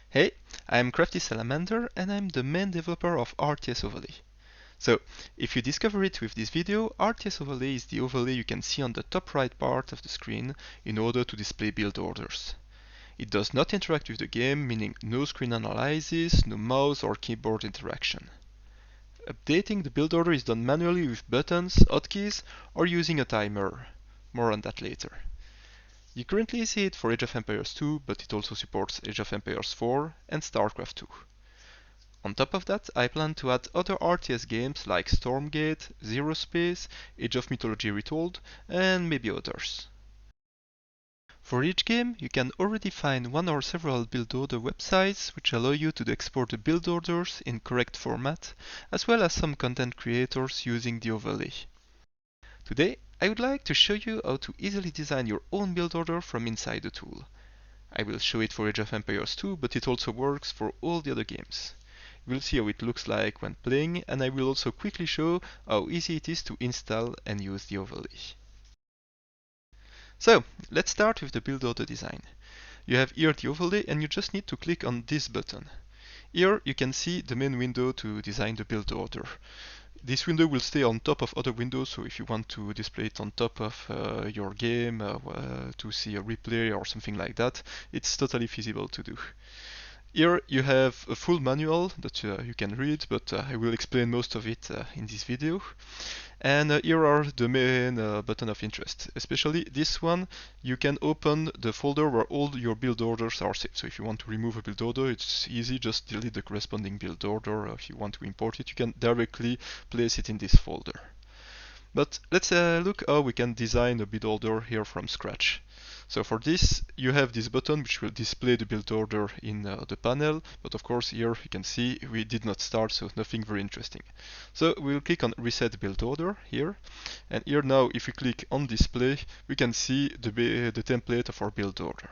Hey, I'm Crafty Salamander and I'm the main developer of RTS Overlay. So, if you discover it with this video, RTS Overlay is the overlay you can see on the top right part of the screen in order to display build orders. It does not interact with the game, meaning no screen analysis, no mouse or keyboard interaction. Updating the build order is done manually with buttons, hotkeys, or using a timer. More on that later. You currently see it for Age of Empires 2, but it also supports Age of Empires 4 and StarCraft 2. On top of that, I plan to add other RTS games like Stormgate, Zero Space, Age of Mythology Retold, and maybe others. For each game, you can already find one or several build order websites which allow you to export the build orders in correct format, as well as some content creators using the overlay. Today, I would like to show you how to easily design your own build order from inside the tool. I will show it for Age of Empires 2, but it also works for all the other games. We'll see how it looks like when playing, and I will also quickly show how easy it is to install and use the overlay. So, let's start with the build order design. You have here the overlay and you just need to click on this button. Here you can see the main window to design the build order. This window will stay on top of other windows, so if you want to display it on top of your game to see a replay or something like that, it's totally feasible to do. Here you have a full manual that you can read, but I will explain most of it in this video. And here are the main button of interest. Especially this one, you can open the folder where all your build orders are saved. So if you want to remove a build order, it's easy, just delete the corresponding build order. If you want to import it, you can directly place it in this folder. But let's look how we can design a build order here from scratch. So for this, you have this button which will display the build order in the panel, but of course here you can see we did not start, so nothing very interesting. So we'll click on Reset Build Order here, and here now if we click on Display, we can see the template of our build order.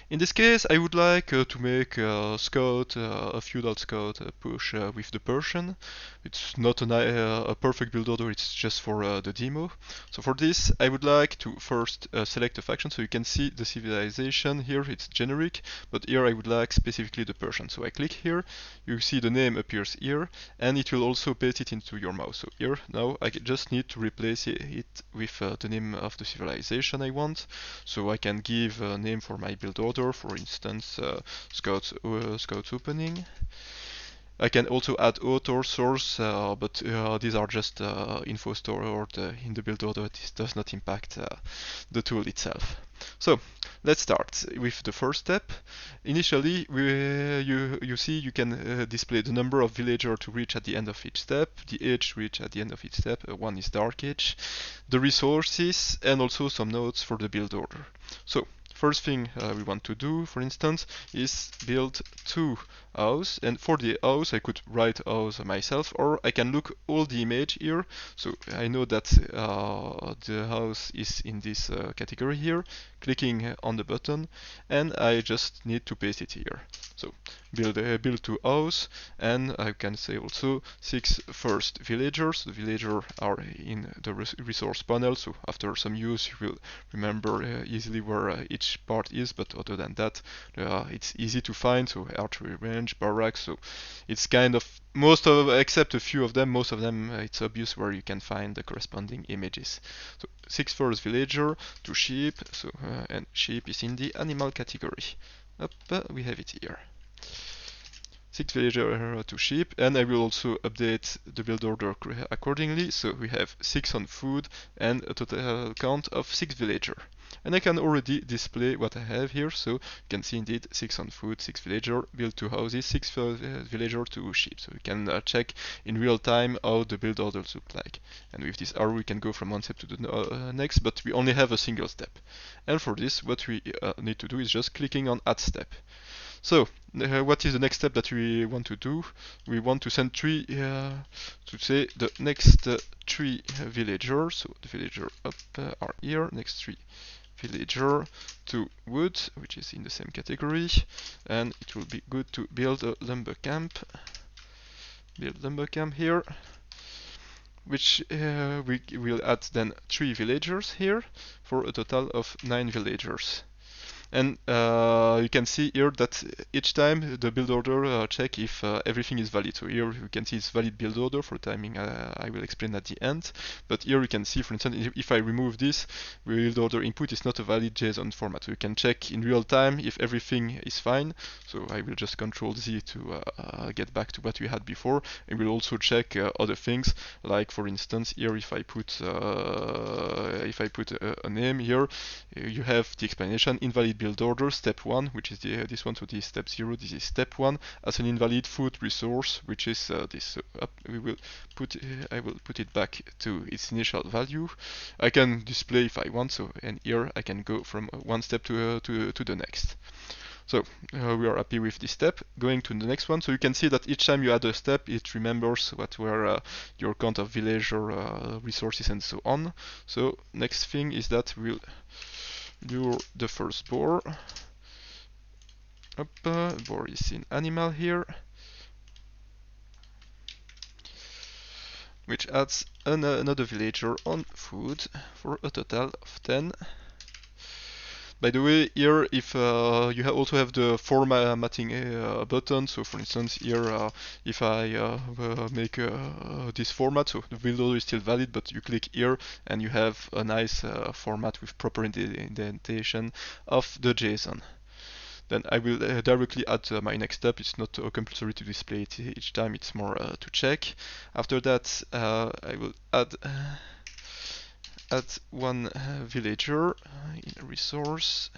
In this case, I would like to make a scout, a feudal scout push with the Persian. It's not a perfect build order, it's just for the demo. So for this, I would like to first select a faction. So you can see the civilization here, it's generic, but here I would like specifically the Persian. So I click here, you see the name appears here, and it will also paste it into your mouse. So here, now I just need to replace it with the name of the civilization I want. So I can give a name for my build order. For instance, Scouts Opening. I can also add author, source, but these are just info stored in the build order. This does not impact the tool itself. So let's start with the first step. Initially, you see you can display the number of villagers to reach at the end of each step, the age to reach at the end of each step. One is Dark Age, the resources, and also some notes for the build order. So first thing we want to do, for instance, is build 2 house, and for the house I could write house myself, or I can look all the image here. So I know that the house is in this category here, clicking on the button, and I just need to paste it here. So build 2 house, and I can say also 6 first villagers. The villagers are in the resource panel, so after some use you will remember easily where each part is, but other than that it's easy to find. So archery range, barracks, so it's kind of except a few of them, most of them it's obvious where you can find the corresponding images. So 6 first villager, 2 sheep, so and sheep is in the animal category. Up, we have it here. 6 villager, 2 sheep, and I will also update the build order accordingly. So we have 6 on food and a total count of 6 villager. And I can already display what I have here. So you can see indeed 6 on food, 6 villager, build 2 houses, 6 villager, 2 sheep. So we can check in real time how the build orders look like. And with this arrow we can go from one step to the next, but we only have a single step. And for this, what we need to do is just clicking on Add Step. So, what is the next step that we want to do? We want to send 3, to say the next 3 villagers. So the villager up are here, next 3 villager to wood, which is in the same category, and it will be good to build a lumber camp. Build lumber camp here, which we will add then 3 villagers here for a total of 9 villagers. And you can see here that each time the build order check if everything is valid. So here you can see it's valid build order for timing. I will explain at the end. But here you can see, for instance, if I remove this, build order input is not a valid JSON format. So you can check in real time if everything is fine. So I will just Control Z to get back to what we had before. And we'll also check other things, like for instance here if I put a name here, you have the explanation: invalid build order step 1, which is this one. So this is step 0, this is step 1, as an invalid food resource, which is this. So I will put it back to its initial value. I can display if I want, so, and here I can go from one step to the next. So we are happy with this step. Going to the next one, so you can see that each time you add a step, it remembers what were your count of villager resources and so on. So next thing is that we'll lure the first boar. Boar is in animal here, which adds another villager on food for a total of 10. By the way, here if you also have the formatting button. So for instance here, if I make this format, so the build order is still valid, but you click here and you have a nice format with proper indentation of the JSON. Then I will directly add my next step. It's not compulsory to display it each time, it's more to check. After that, I will add one villager in a resource,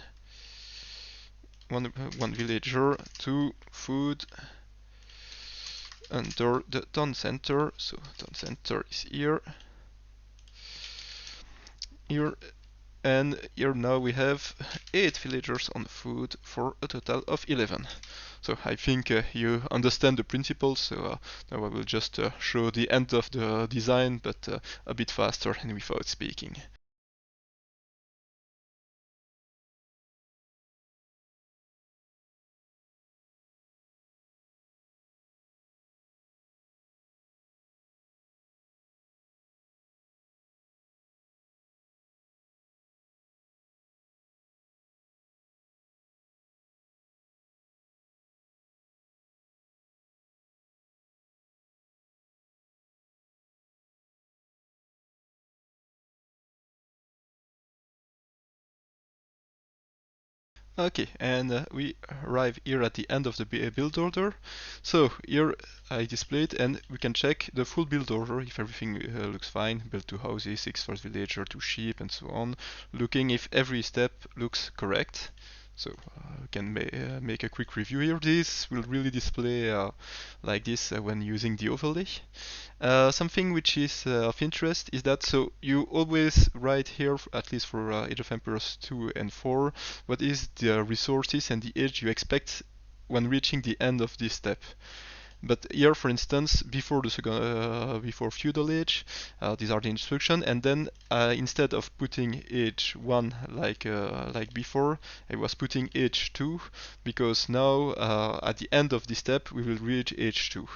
one villager to food under the town center. So town center is here, and here now we have 8 villagers on food for a total of 11. So I think you understand the principles, so now I will just show the end of the design, but a bit faster and without speaking. Okay, and we arrive here at the end of the build order. So here I displayed, and we can check the full build order if everything looks fine. Build 2 houses, 6 first villager, 2 sheep, and so on. Looking if every step looks correct. So we can make a quick review here. This will really display like this when using the overlay. Something which is of interest is that, so you always write here, at least for Age of Empires 2 and 4, what is the resources and the age you expect when reaching the end of this step. But here, for instance, before before feudal age, these are the instructions, and then instead of putting age 1 like before, I was putting age 2, because now at the end of this step we will reach age 2.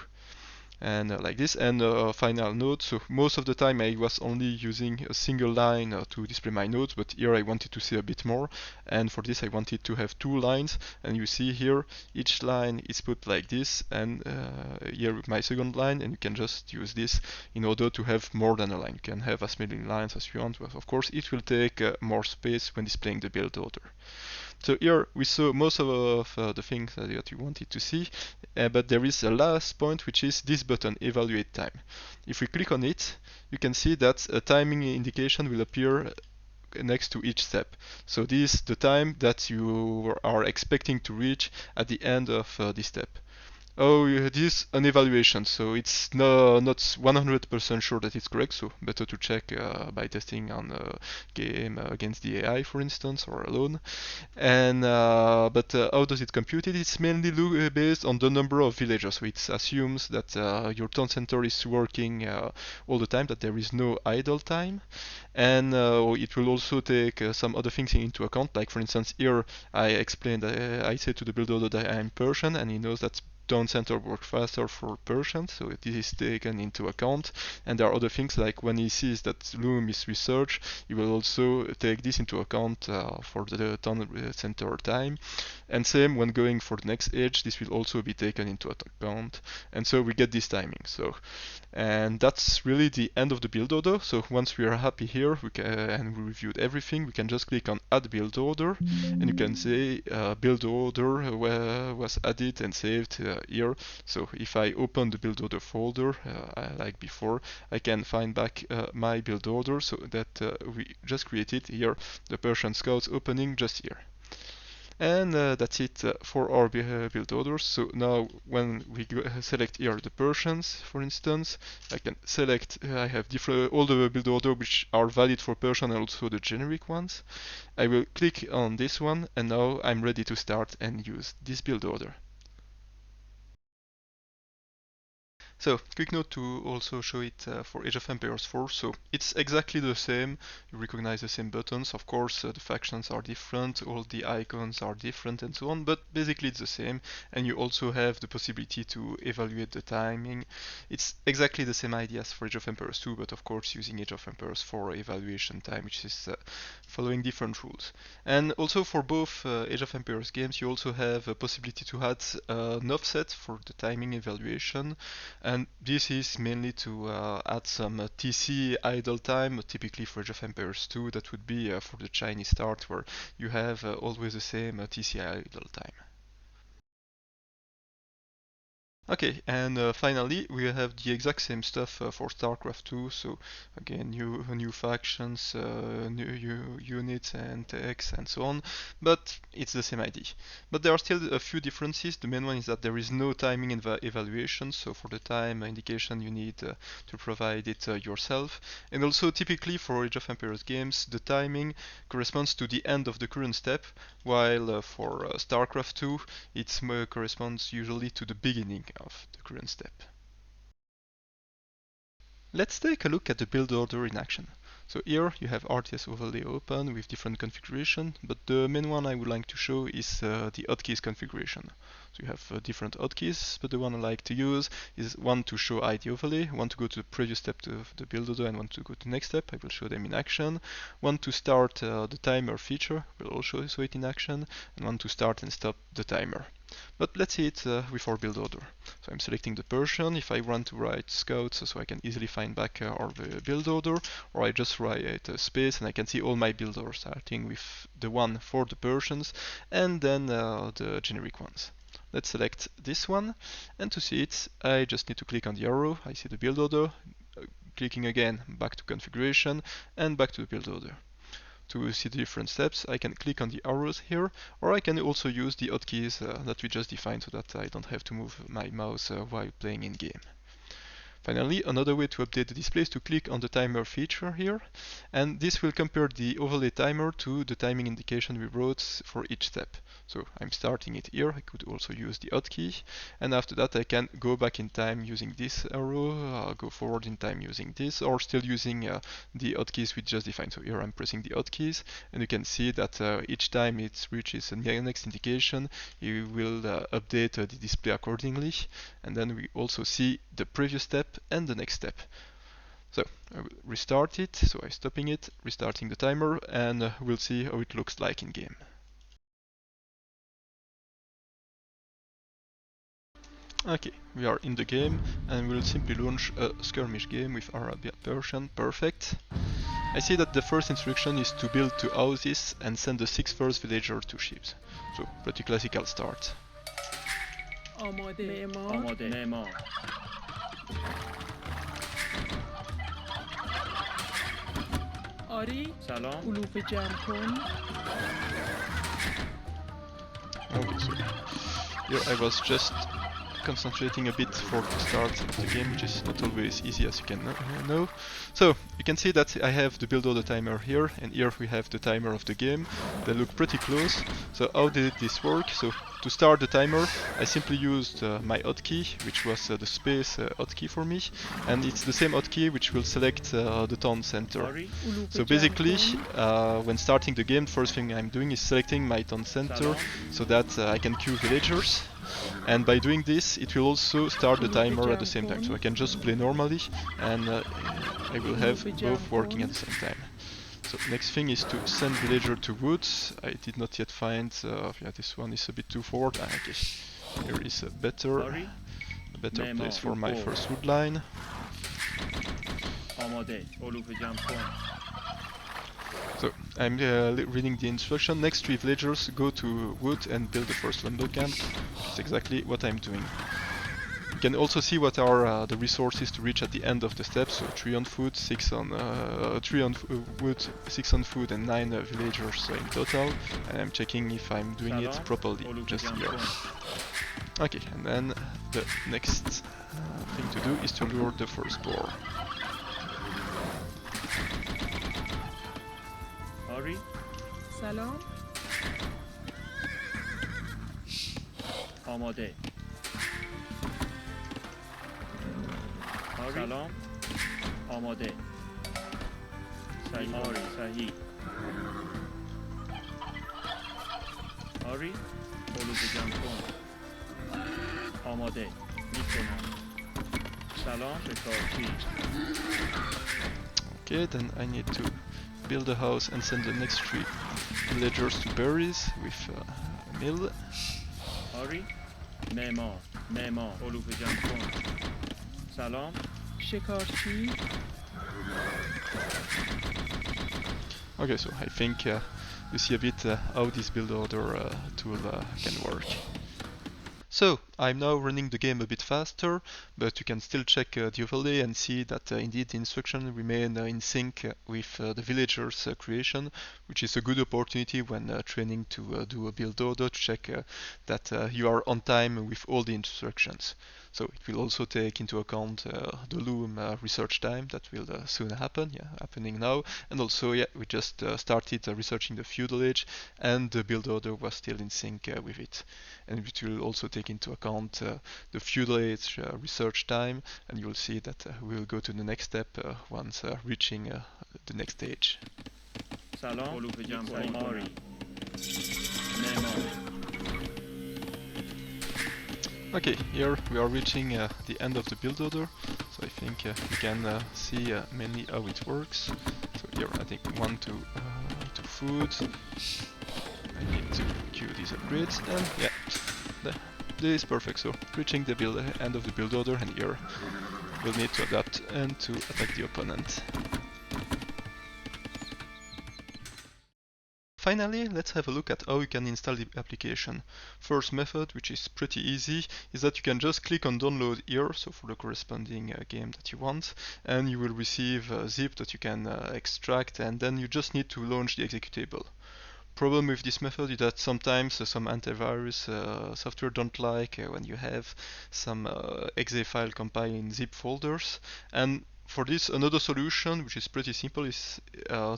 And like this. And final note, so most of the time I was only using a single line to display my nodes, but here I wanted to see a bit more, and for this I wanted to have 2 lines, and you see here each line is put like this, and here my second line, and you can just use this in order to have more than a line. You can have as many lines as you want, but of course it will take more space when displaying the build order. So here we saw most of the things that you wanted to see, but there is a last point, which is this button, evaluate time. If we click on it, you can see that a timing indication will appear next to each step. So this is the time that you are expecting to reach at the end of this step. Oh, this is an evaluation, so it's not 100% sure that it's correct, so better to check by testing on a game against the AI, for instance, or alone. And but how does it compute it? It's mainly based on the number of villagers, so it assumes that your town center is working all the time, that there is no idle time. And it will also take some other things into account, like for instance here I explained, I said to the builder that I am Persian, and he knows that town center work faster for Persians, so this is taken into account. And there are other things like when he sees that Loom is research, he will also take this into account for the town center time. And same when going for the next age, this will also be taken into account. And so we get this timing. And that's really the end of the build order. So once we are happy here and we reviewed everything, we can just click on add build order, and you can say build order was added and saved here. So if I open the build order folder like before, I can find back my build order, so that we just created here the Persian Scouts opening just here. And that's it for our build orders. So now when we select here the Persians, for instance, I can select, I have all the build order which are valid for Persian and also the generic ones. I will click on this one, and now I'm ready to start and use this build order. So, quick note to also show it for Age of Empires 4. So, it's exactly the same. You recognize the same buttons. Of course, the factions are different, all the icons are different and so on, but basically it's the same. And you also have the possibility to evaluate the timing. It's exactly the same idea as for Age of Empires 2, but of course using Age of Empires 4 evaluation time, which is following different rules. And also for both Age of Empires games, you also have a possibility to add an offset for the timing evaluation. And this is mainly to add some TC idle time, typically for Age of Empires 2, that would be for the Chinese start, where you have always the same TC idle time. Okay, and finally we have the exact same stuff for StarCraft 2. So again, new factions, new units and techs and so on, but it's the same idea. But there are still a few differences. The main one is that there is no timing evaluation, so for the time indication you need to provide it yourself. And also typically for Age of Empires games, the timing corresponds to the end of the current step, while for StarCraft 2 it corresponds usually to the beginning of the current step. Let's take a look at the build order in action. So here you have RTS Overlay open with different configuration, but the main one I would like to show is the hotkeys configuration. So you have different hotkeys, but the one I like to use is one to show ID overlay, one to go to the previous step of the build order, and one to go to the next step. I will show them in action. One to start the timer feature, will also show it in action, and one to start and stop the timer. But let's see it with our build order. So I'm selecting the Persian. If I want to write scouts, so I can easily find back our build order, or I just write a space and I can see all my build orders, starting with the one for the Persians and then the generic ones. Let's select this one, and to see it I just need to click on the arrow. I see the build order, clicking again back to configuration and back to the build order. To see the different steps, I can click on the arrows here, or I can also use the hotkeys that we just defined so that I don't have to move my mouse while playing in game. Finally, another way to update the display is to click on the timer feature here, and this will compare the overlay timer to the timing indication we wrote for each step. So I'm starting it here. I could also use the hotkey, and after that I can go back in time using this arrow, go forward in time using this, or still using the hotkeys we just defined. So here I'm pressing the hotkeys, and you can see that each time it reaches the next indication, you will update the display accordingly, and then we also see the previous step and the next step. So I will restart it, so I'm stopping it, restarting the timer, and we'll see how it looks like in game. Okay, we are in the game, and we'll simply launch a skirmish game with Arabia Persian. Perfect. I see that the first instruction is to build 2 houses and send the 6 first villager to ships. So pretty classical start. سلام علوف جمع کن. Okay, so here I was just concentrating a bit for the start of the game, which is not always easy, as you can know. So you can see that I have the build order timer here, and here we have the timer of the game. They look pretty close. So how did this work? So to start the timer, I simply used my hotkey, which was the space hotkey for me, and it's the same hotkey which will select the town center. So basically, when starting the game, first thing I'm doing is selecting my town center so that I can queue villagers. And by doing this, it will also start the timer at the same time. So I can just play normally, and I will have both working at the same time. So next thing is to send villager to woods. I did not yet find, yeah, this one is a bit too forward. Okay, here is a better place for my first wood line. So I'm reading the instruction. Next 3 villagers go to wood and build the first lumber camp. That's exactly what I'm doing. You can also see what are the resources to reach at the end of the steps. So 3 on food, 6 on 3 on wood, 6 on food, and 9 villagers in total. And I'm checking if I'm doing it properly, just here. Okay, and then the next thing to do is to lure the first boar. سلام آماده سلام آماده صحیح صحیح آری بلوز جمع کن آماده میکنم سلام شکارچی. Okay, then I need to build a house and send the next 3 villagers to berries with a mill. آری معمار علوف جمع کن سلام شکارچی Okay, so I think you see a bit how this build order tool can work. So, I'm now running the game a bit faster, but you can still check the overlay and see that indeed the instructions remain in sync with the villagers' creation, which is a good opportunity when training to do a build order to check that you are on time with all the instructions. So it will also take into account the loom research time that will soon happen, happening now, and also we just started researching the feudal age, and the build order was still in sync with it. And it will also take into account the feudal age research time, and you'll see that we will go to the next step once reaching the next stage. Okay, here we are reaching the end of the build order, so I think we can see mainly how it works. So here adding 1 to food. I need to queue these upgrades, and this is perfect. So reaching the end of the build order, and here we'll need to adapt and to attack the opponent. Finally, let's have a look at how you can install the application. First method, which is pretty easy, is that you can just click on download here, so for the corresponding game that you want, and you will receive a zip that you can extract, and then you just need to launch the executable. Problem with this method is that sometimes some antivirus software don't like when you have some exe file compiled in zip folders, and for this another solution, which is pretty simple, is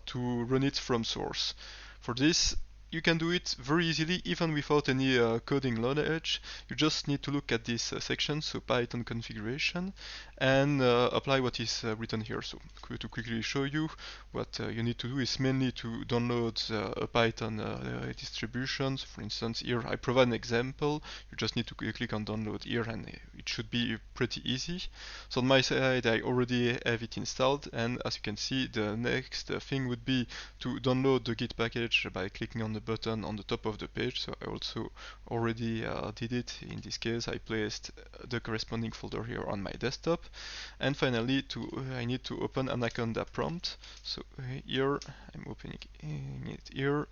to run it from source. For this, you can do it very easily even without any coding knowledge. You just need to look at this section, so Python configuration, and apply what is written here. So to quickly show you, what you need to do is mainly to download a Python distribution. So for instance, here I provide an example. You just need to click on download here, and it should be pretty easy. So on my side, I already have it installed, and as you can see, the next thing would be to download the Git package by clicking on the button on the top of the page. So I also already did it. In this case, I placed the corresponding folder here on my desktop. And finally, I need to open Anaconda prompt. So here I'm opening it here.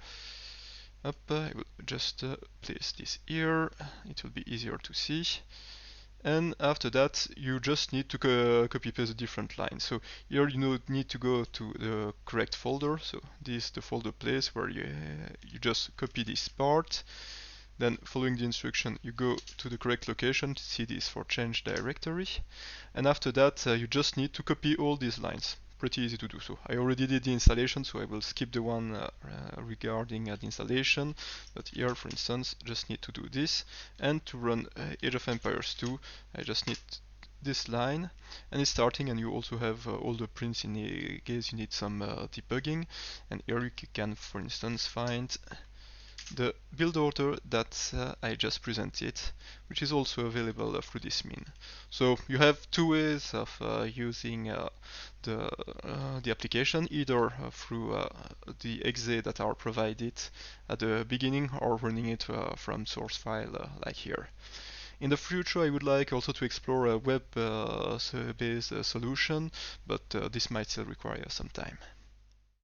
I will just place this here. It will be easier to see. And after that, you just need to copy paste the different lines. So here you need to go to the correct folder. So this is the folder place where you just copy this part. Then following the instruction, you go to the correct location, CD is for change directory. And after that, you just need to copy all these lines. Pretty easy to do so. I already did the installation, so I will skip the one regarding the installation. But here, for instance, just need to do this. And to run Age of Empires 2, I just need this line, and it's starting, and you also have all the prints in case you need some debugging. And here you can, for instance, find the build order that I just presented, which is also available through this min. So you have two ways of using the application, either through the exe that are provided at the beginning or running it from source file like here. In the future, I would like also to explore a web-based solution, but this might still require some time.